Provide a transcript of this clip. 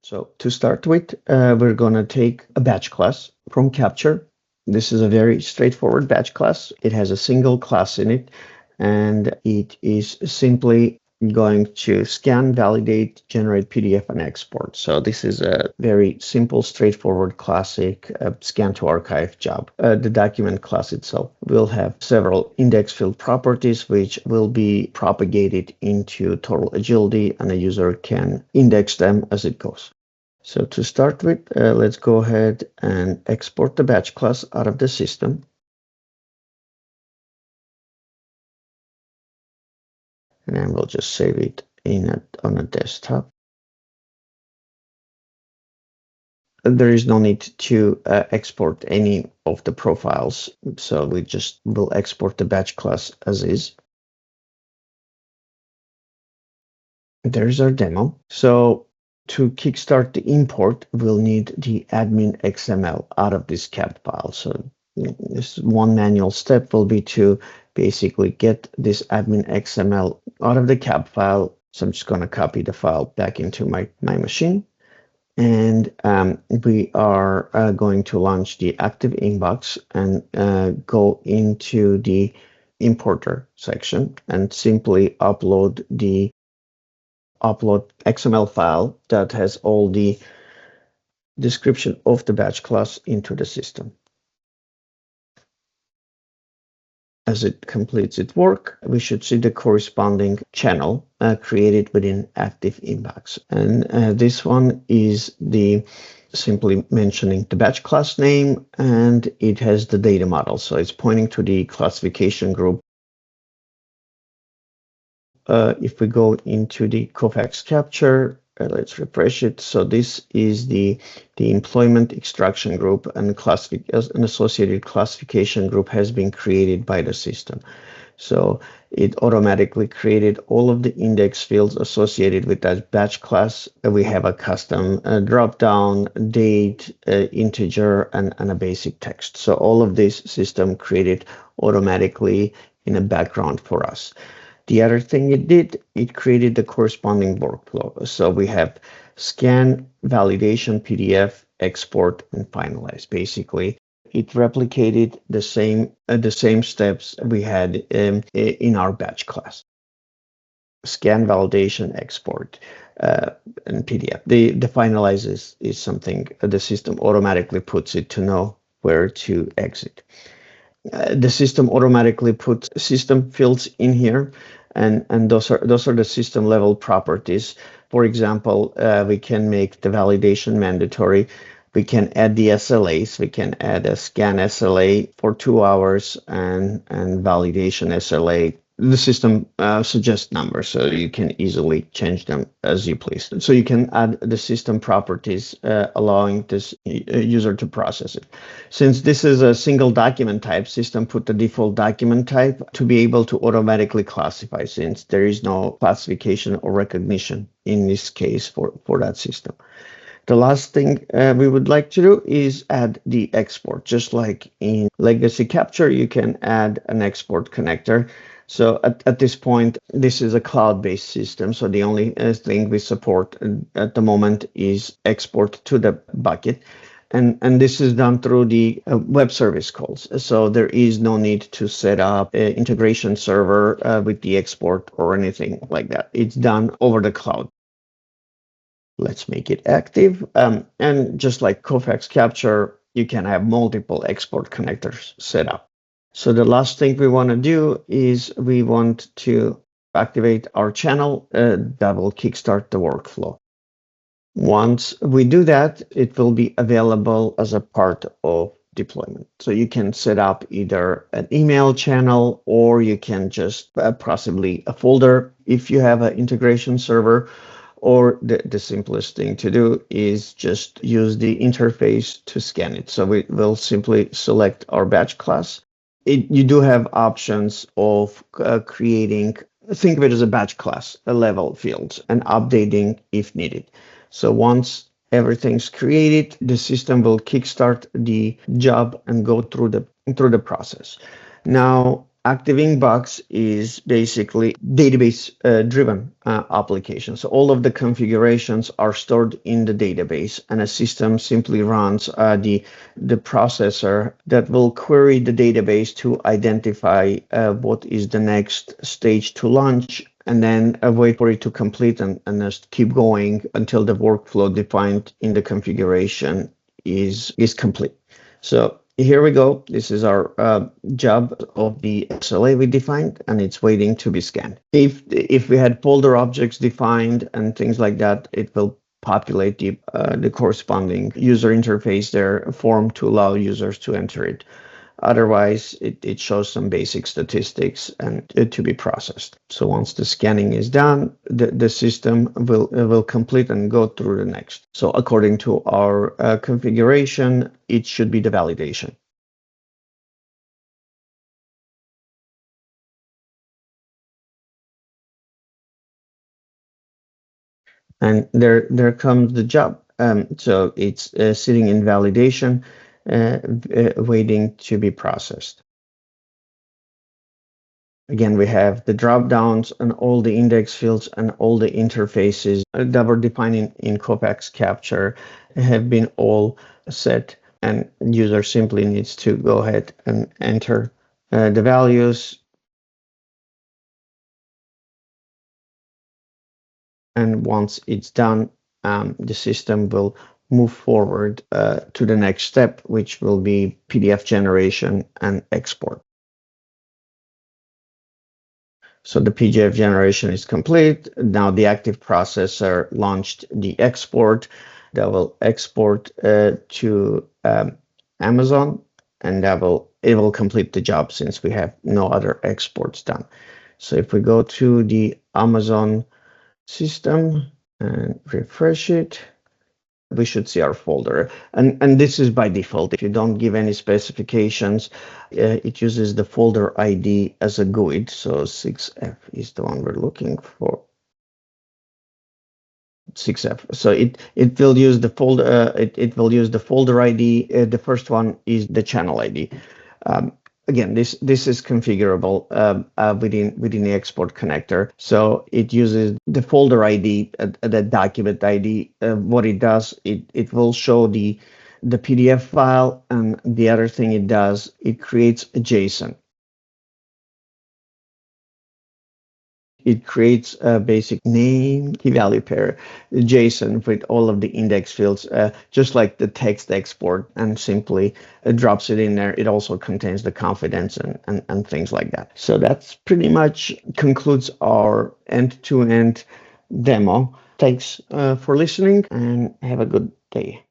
So to start with, we're going to take a batch class from Capture. This is a very straightforward batch class. It has a single class in it, and it is simply going to scan, validate, generate PDF, and export. So this is a very simple, straightforward, classic scan to archive job. The document class itself will have several index field properties, which will be propagated into TotalAgility, and a user can index them as it goes. So to start with, let's go ahead and export the batch class out of the system. And then we'll just save it on a desktop. There is no need to export any of the profiles, so we just will export the batch class as is. There's our demo. So to kickstart the import, we'll need the admin XML out of this cap file. So this one manual step will be to basically get this admin XML out of the cap file. So I'm just going to copy the file back into my machine. And we are going to launch the ActiveInbox and go into the importer section and simply upload XML file that has all the description of the batch class into the system. As it completes its work, we should see the corresponding channel created within ActiveInbox. And this one is simply mentioning the batch class name, and it has the data model. So it's pointing to the classification group. If we go into the Kofax capture, let's refresh it. So this is the employment extraction group, and an associated classification group has been created by the system. So it automatically created all of the index fields associated with that batch class. We have a custom drop-down, date, integer, and a basic text. So all of this system created automatically in the background for us. The other thing it created the corresponding workflow. So we have scan, validation, PDF, export, and finalize. Basically, it replicated the same steps we had in our batch class. Scan, validation, export, and PDF. The finalize is something the system automatically puts it to know where to exit. The system automatically puts system fields in here, and those are the system level properties. For example, we can make the validation mandatory. We can add the SLAs. We can add a scan SLA for 2 hours and validation SLA. The system suggests numbers, so you can easily change them as you please. So you can add the system properties, allowing this user to process it. Since this is a single document type, system put the default document type to be able to automatically classify, since there is no classification or recognition in this case for that system. The last thing we would like to do is add the export. Just like in legacy capture, you can add an export connector. So at this point, this is a cloud-based system. So the only thing we support at the moment is export to the bucket. And this is done through the web service calls. So there is no need to set up an integration server with the export or anything like that. It's done over the cloud. Let's make it active. And just like Kofax capture, you can have multiple export connectors set up. So the last thing we want to do is we want to activate our channel that will kickstart the workflow. Once we do that, it will be available as a part of deployment. So you can set up either an email channel, or you can just possibly a folder if you have an integration server. Or the simplest thing to do is just use the interface to scan it. So we will simply select our batch class. You do have options of creating, think of it as a batch class, a level fields, and updating if needed. So once everything's created, the system will kickstart the job and go through the process. Now, ActiveInbox is basically database driven application. So all of the configurations are stored in the database, and a system simply runs the processor that will query the database to identify what is the next stage to launch, and then wait for it to complete and just keep going until the workflow defined in the configuration is complete. So here we go. This is our job of the SLA we defined, and it's waiting to be scanned. If we had folder objects defined and things like that, it will populate the corresponding user interface there, form to allow users to enter it. Otherwise, it shows some basic statistics and to be processed. So once the scanning is done, the system will complete and go through the next. So according to our configuration, it should be the validation. And there comes the job. So it's sitting in validation, waiting to be processed. Again, we have the drop downs and all the index fields and all the interfaces that were defined in Tungsten Capture have been all set, and user simply needs to go ahead and enter the values. And once it's done, the system will move forward to the next step, which will be PDF generation and export. So the PDF generation is complete. Now the active processor launched the export that will export to Amazon, and it will complete the job since we have no other exports done. So if we go to the Amazon system and refresh it, we should see our folder. And this is by default. If you don't give any specifications, it uses the folder ID as a GUID. So 6F is the one we're looking for. 6F. So it will use the folder. It will use the folder ID. The first one is the channel ID. Again, this is configurable within the export connector. So it uses the folder ID, the document ID. What it does, it will show the PDF file, and the other thing it does, it creates a JSON. It creates a basic name, key value pair, JSON with all of the index fields, just like the text export, and simply drops it in there. It also contains the confidence and things like that. So that's pretty much concludes our end-to-end demo. Thanks for listening, and have a good day.